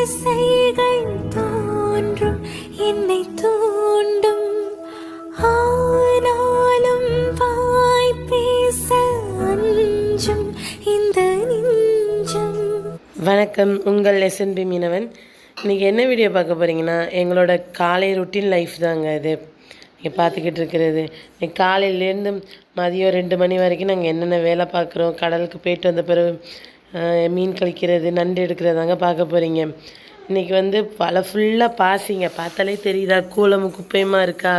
ஆசைகள் தோன்றும் என்னை தூண்டும் ஆனாலும் வாய் பேச அஞ்சும் இந்த நெஞ்சம். வணக்கம், உங்கள் எஸ்என்பி மீனவன். இன்றைக்கி என்ன வீடியோ பார்க்க போகிறீங்கன்னா, எங்களோட காலை ரொட்டீன் லைஃப் தாங்க இது நீங்கள் பார்த்துக்கிட்டு இருக்கிறது. இன்னைக்கு காலையிலேருந்து மதியம் 2 மணி வரைக்கும் நாங்கள் என்னென்ன வேலை பார்க்குறோம், கடலுக்கு போயிட்டு வந்த பிறகு மீன் கழிக்கிறது, நண்டு எடுக்கிறதாங்க பார்க்க போகிறீங்க. இன்றைக்கி வலை ஃபுல்லாக பாசிங்க, பார்த்தாலே தெரியுதா கூலமும் குப்பையுமா இருக்கா,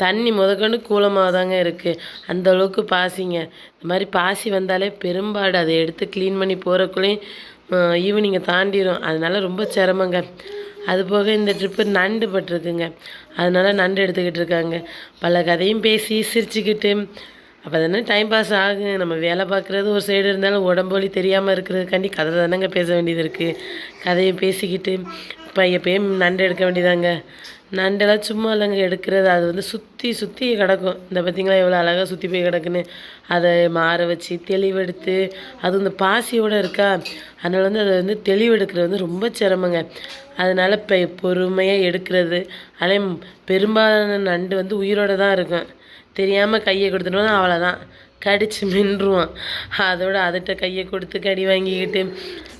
தண்ணி முதற்கொண்டு கூலமாக தாங்க இருக்குது, அந்தளவுக்கு பாசிங்க. இந்த மாதிரி பாசி வந்தாலே பெரும்பாடு, அதை எடுத்து க்ளீன் பண்ணி போகிறக்குள்ளேயும் ஈவினிங்கை தாண்டிடும். அதனால் ரொம்ப சிரமங்க. அதுபோக இந்த ட்ரிப்பு நண்டு பட்டிருக்குங்க, அதனால் நண்டு எடுத்துக்கிட்டு இருக்காங்க. பல கதையும் பேசி சிரிச்சுக்கிட்டு அப்போ தானே டைம் பாஸ் ஆகும். நம்ம வேலை பார்க்குறது ஒரு சைடு இருந்தாலும் உடம்பொலி தெரியாமல் இருக்கிறதுக்காண்டி கதை தானேங்க பேச வேண்டியது இருக்குது. கதையை பேசிக்கிட்டு எப்பயும் நண்டு எடுக்க வேண்டியதாங்க. நண்டெல்லாம் சும்மா இல்லைங்க எடுக்கிறது, அது சுற்றி கிடக்கும். இந்த பார்த்திங்களா எவ்வளோ அழகாக சுற்றி போய் கிடக்குன்னு, அதை மாற வச்சு தெளிவெடுத்து, அது இந்த பாசியோடு இருக்கா, அதனால் அதை தெளிவெடுக்கிறது ரொம்ப சிரமங்க. அதனால் இப்போ பொறுமையாக எடுக்கிறது. அதே பெரும்பாலான நண்டு உயிரோடு தான் இருக்கும். தெரியாமல் கையை கொடுத்துட்டோன்னா அவ்வளோதான், கடிச்சு மென்றுவான். அதோட அதுகிட்ட கையை கொடுத்து கடி வாங்கிக்கிட்டு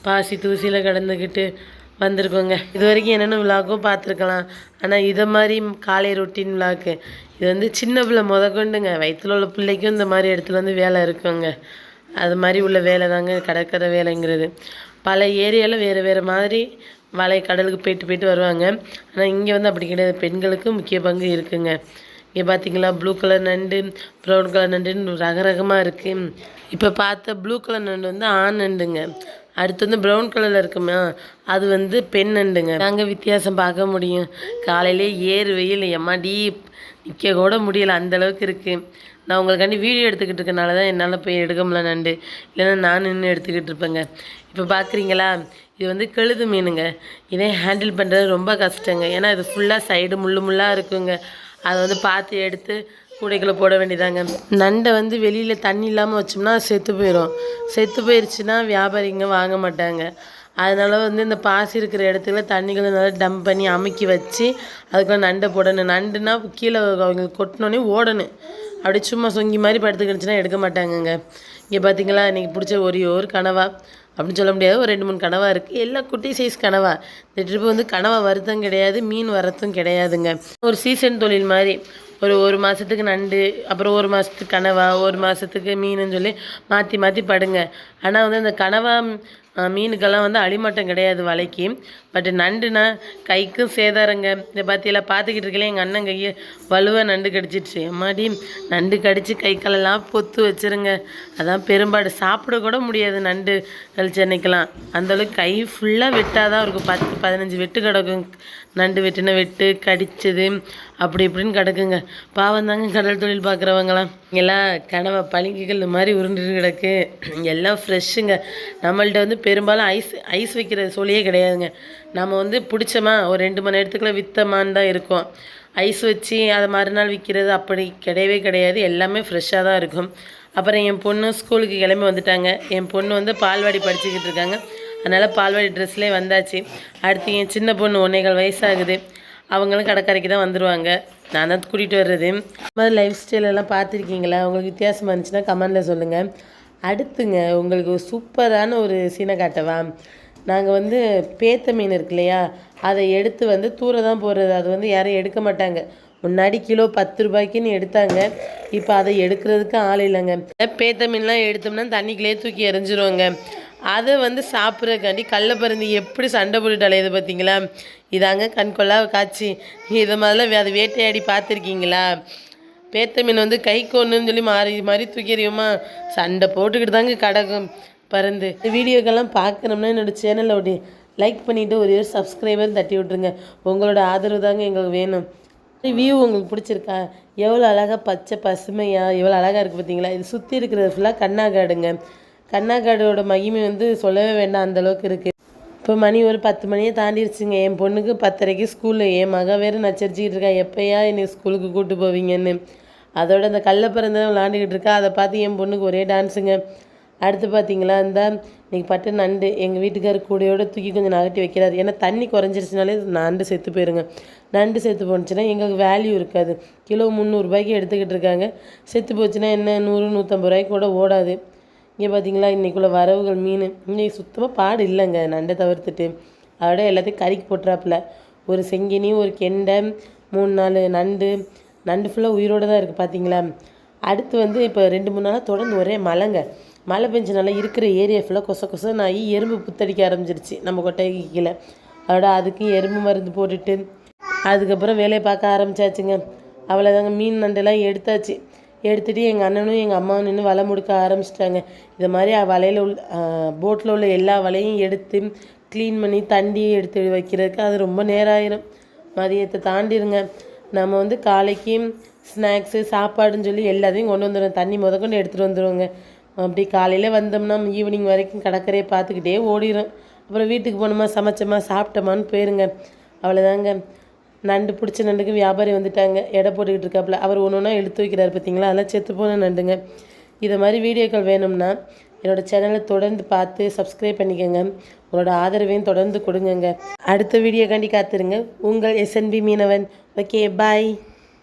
பாசி தூசியில் கடந்துக்கிட்டு வந்திருக்கோங்க. இது வரைக்கும் என்னென்ன விளாக்கும் பார்த்துருக்கலாம். ஆனால் இதை மாதிரி காலை ரொட்டீன் விளாக்கு இது சின்ன பிள்ளை முதற்கொண்டுங்க, வயிற்றில் உள்ள பிள்ளைக்கும் இந்த மாதிரி இடத்துல வேலை இருக்குங்க. அது மாதிரி உள்ள வேலை தாங்க கடற்கரை வேலைங்கிறது. பல ஏரியாவில் வேறு மாதிரி கடலுக்கு போயிட்டு வருவாங்க. ஆனால் இங்கே அப்படி கிடையாது, பெண்களுக்கு முக்கிய பங்கு இருக்குங்க. இங்கே பார்த்தீங்களா ப்ளூ கலர் நண்டு, ப்ரௌன் கலர் நண்டுன்னு ரகரகமாக இருக்குது. இப்போ பார்த்த ப்ளூ கலர் நண்டு ஆண் நண்டுங்க. அடுத்து ப்ரௌன் கலரில் இருக்குமா, அது பெண் நண்டுங்க. நாங்கள் வித்தியாசம் பார்க்க முடியும். காலையிலே ஏறு வெயில் எம்மாடி நிற்க கூட முடியலை, அந்தளவுக்கு இருக்குது. நான் உங்களுக்காண்டி வீடியோ எடுத்துக்கிட்டு இருக்கனால தான் என்னால் போய் எடுக்க முடியல நண்டு, இல்லைன்னா நான் நின்று எடுத்துக்கிட்டு இருப்பேங்க. இப்போ பார்க்குறீங்களா, இது கெழுது மீனுங்க. இதே ஹேண்டில் பண்ணுறது ரொம்ப கஷ்டங்க. ஏன்னா இது ஃபுல்லாக சைடு முள்ளாக இருக்குங்க. அதை பார்த்து எடுத்து கூடைக்குள்ளே போட வேண்டியதாங்க. நண்டை வெளியில் தண்ணி இல்லாமல் வச்சோம்னா செத்து போயிடும். செத்து போயிடுச்சுன்னா வியாபாரிங்க வாங்க மாட்டாங்க. அதனால் இந்த பாசி இருக்கிற இடத்துல தண்ணிகளை நல்லா டம்ப் பண்ணி அமுக்கி வச்சு அதுக்குள்ளே நண்டை போடணும். நண்டுனா கீழே அவங்களுக்கு கொட்டினோடனே ஓடணும். அப்படியே சும்மா சொங்கி மாதிரி படுத்துக்கிடுச்சுன்னா எடுக்க மாட்டாங்கங்க. இங்கே பார்த்தீங்களா, இன்றைக்கி பிடிச்ச ஒரு கனவா அப்படின்னு சொல்ல முடியாது, ஒரு 2-3 கனவா இருக்குது. எல்லாம் குட்டி சைஸ் கனவா. இந்த ட்ரிப்பு கனவா வருத்தம் கிடையாது, மீன் வரத்தும் கிடையாதுங்க. ஒரு சீசன் தொழில் மாதிரி ஒரு மாதத்துக்கு நண்டு, அப்புறம் 1 மாதத்துக்கு கனவா, 1 மாதத்துக்கு மீனுன்னு சொல்லி மாற்றி படுங்க. ஆனால் இந்த கனவா மீனுக்கெல்லாம் அடிமட்டம் கிடையாது வலைக்கு. பட் நண்டுனா கைக்கும் சேதாரங்க. இதை பார்த்துக்கிட்டு இருக்கல எங்கள் அண்ணன் கையை வலுவாக நண்டு கடிச்சிடுச்சு. அம்மாடி நண்டு கடிச்சு கை காலெல்லாம் பொத்து வச்சுருங்க. அதான் பெரும்பாடு, சாப்பிட கூட முடியாது நண்டு கழிச்சு அன்னைக்கெல்லாம். அந்தளவுக்கு கை ஃபுல்லாக வெட்டாதான் இருக்கும். 10-15 வெட்டு கிடக்கும். நண்டு வெட்டின வெட்டு கடிச்சது அப்படி இப்படின்னு கிடக்குங்க. பாவம் தாங்க கடல் தொழில் பார்க்குறவங்களாம். எல்லாம் கனவை பளிங்குகள் மாதிரி உருண்டுட்டு கிடக்கு. எல்லாம் ஃப்ரெஷ்ஷுங்க. நம்மள்ட்ட பெரும்பாலும் ஐஸ் வைக்கிற சொல்லியே கிடையாதுங்க. நம்ம பிடிச்சோமா ஒரு 2 மணி நேரத்துக்குள்ளே விற்றமான்னு தான் இருக்கும். ஐஸ் வச்சு அதை மறுநாள் விற்கிறது அப்படி கிடையவே கிடையாது. எல்லாமே ஃப்ரெஷ்ஷாக தான் இருக்கும். அப்புறம் என் பொண்ணு ஸ்கூலுக்கு கிளம்பி வந்துட்டாங்க. என் பொண்ணு பால்வாடி படிச்சுக்கிட்டு இருக்காங்க. அதனால் பால்வாடி ட்ரெஸ்லேயே வந்தாச்சு. அடுத்து என் சின்ன பொண்ணு 1.25 வயசாகுது. அவங்களும் கடற்கரைக்கு தான் வந்துடுவாங்க. நான் தான் கூட்டிகிட்டு வர்றது. இந்த மாதிரி லைஃப் ஸ்டைலெல்லாம் பார்த்துருக்கீங்களா? உங்களுக்கு வித்தியாசமாக இருந்துச்சுன்னா கமெண்டில் சொல்லுங்கள். அடுத்துங்க உங்களுக்கு சூப்பரான ஒரு சீனை காட்டவா. நாங்கள் பேத்த மீன் இருக்கு இல்லையா, அதை எடுத்து தூர தான் போடுறது. அது யாரும் எடுக்க மாட்டாங்க. முன்னாடி கிலோ 10 ரூபாய்க்குன்னு எடுத்தாங்க. இப்போ அதை எடுக்கிறதுக்கு ஆள் இல்லைங்க. பேத்த மீன்லாம் எடுத்தோம்னா தண்ணிக்குள்ளே தூக்கி எறிஞ்சிருவாங்க. அதை சாப்பிட்றதுக்காண்டி கள்ளப்பருந்தி எப்படி சண்டை போட்டுட்டு அலையுது பார்த்தீங்களா? இதாங்க கண்கொள்ளா காட்சி. இதை மாதிரிலாம் அதை வேட்டையாடி பார்த்துருக்கீங்களா? பேத்த மீன் கைக்கு ஒன்றுன்னு சொல்லி மாறி தூக்கி எறியுமா, சண்டை போட்டுக்கிட்டு தாங்க கிடக்கும் பருந்து. இந்த வீடியோக்கெல்லாம் பார்க்கணும்னா என்னோடய சேனலை லைக் பண்ணிவிட்டு ஒரு சப்ஸ்கிரைபர் தட்டி விட்ருங்க. உங்களோட ஆதரவு தாங்க எங்களுக்கு வேணும். வியூ உங்களுக்கு பிடிச்சிருக்கா? எவ்வளோ அழகாக பச்சை பசுமையாக எவ்வளோ அழகாக இருக்குது பார்த்தீங்களா? இது சுற்றி இருக்கிறது ஃபுல்லாக கண்ணாக்காடுங்க. கண்ணாக்காடோட மகிமை சொல்லவே வேண்டாம், அந்தளவுக்கு இருக்குது. இப்போ மணி ஒரு 10 மணியை தாண்டிடுச்சுங்க. என் பொண்ணுக்கு 10:30க்கு ஸ்கூலு. என் மக வேறு நச்சரிச்சிக்கிட்டு இருக்கா, எப்போயா என்னை ஸ்கூலுக்கு கூப்பிட்டு போவீங்கன்னு. அதோட அந்த கள்ளப்பறந்தான் விளாண்டுக்கிட்டு இருக்கா. அதை பார்த்து என் பொண்ணுக்கு ஒரே டான்ஸுங்க. அடுத்து பார்த்தீங்களா, இந்த இன்றைக்கி பட்டு நண்டு எங்கள் வீட்டுக்காரர் கூடையோடு தூக்கி கொஞ்சம் நகட்டி வைக்கிறாரு. ஏன்னா தண்ணி குறைஞ்சிருச்சுனாலே நண்டு செத்து போயிருங்க. நண்டு செத்து போணுச்சுன்னா எங்களுக்கு வேல்யூ இருக்காது. கிலோ 300 ரூபாய்க்கு எடுத்துக்கிட்டு இருக்காங்க. செத்து போச்சுன்னா என்ன 100 150 ரூபாய்க்கு கூட ஓடாது. இங்கே பார்த்தீங்களா இன்றைக்குள்ள வரவுகள் மீன் இன்னைக்கு சுத்தமாக பாடு இல்லைங்க. நண்டை தவிர்த்துட்டு அதோட எல்லாத்தையும் கறிக்கு போட்டுறாப்புல. ஒரு செங்கினி, ஒரு கெண்டை, 3 4 நண்டு ஃபுல்லாக உயிரோடு தான் இருக்குது பார்த்தீங்களா. அடுத்து வந்து இப்போ 2 3 நாளாக தொடர்ந்து ஒரே மழை பெஞ்சனால இருக்கிற ஏரியா ஃபுல்லாக கொசன்னு ஆகி எறும்பு புத்தடிக்க ஆரம்பிச்சிருச்சு நம்ம கொட்டைக்கு கீழே. அதோட அதுக்கு எறும்பு மருந்து போட்டுட்டு அதுக்கப்புறம் வேலையை பார்க்க ஆரம்பித்தாச்சுங்க. அவ்வளோதாங்க. மீன் நண்டெல்லாம் எடுத்துகிட்டு எங்கள் அண்ணனும் எங்கள் அம்மாவும் நின்று வலை முடுக்க ஆரம்பிச்சிட்டாங்க. இது மாதிரி வலையில் போட்டில் உள்ள எல்லா வலையும் எடுத்து க்ளீன் பண்ணி தண்டியை எடுத்து வைக்கிறதுக்கு அது ரொம்ப நேரம் ஆயிரும். மதியத்தை தாண்டிடுங்க. நம்ம வந்து காலைக்கு ஸ்நாக்ஸு சாப்பாடுன்னு சொல்லி எல்லாத்தையும் கொண்டு வந்துடுவோம். தண்ணி முதற்கொண்டு எடுத்துகிட்டு வந்துடுவோங்க. அப்படி காலையில் வந்தோம்னா ஈவினிங் வரைக்கும் கடற்கரையை பார்த்துக்கிட்டே ஓடிடும். அப்புறம் வீட்டுக்கு போனோமா, சமைச்சோமா, சாப்பிட்டோமான்னு போயிருங்க. அவ்வளோதாங்க. நண்டு பிடிச்ச நண்டுக்கு வியாபாரி வந்துட்டாங்க. எடை போட்டுக்கிட்டு இருக்காப்புல. அவர் ஒன்று ஒன்றா எடுத்து வைக்கிறார் பார்த்தீங்களா. அதெல்லாம் செத்து போன நண்டுங்க. இதை மாதிரி வீடியோக்கள் வேணும்னா என்னோடய சேனலை தொடர்ந்து பார்த்து சப்ஸ்கிரைப் பண்ணிக்கோங்க. உங்களோட ஆதரவையும் தொடர்ந்து கொடுங்கங்க. அடுத்த வீடியோக்காண்டி காத்துருங்க. உங்கள் SNB மீனவன். ஓகே, பாய்.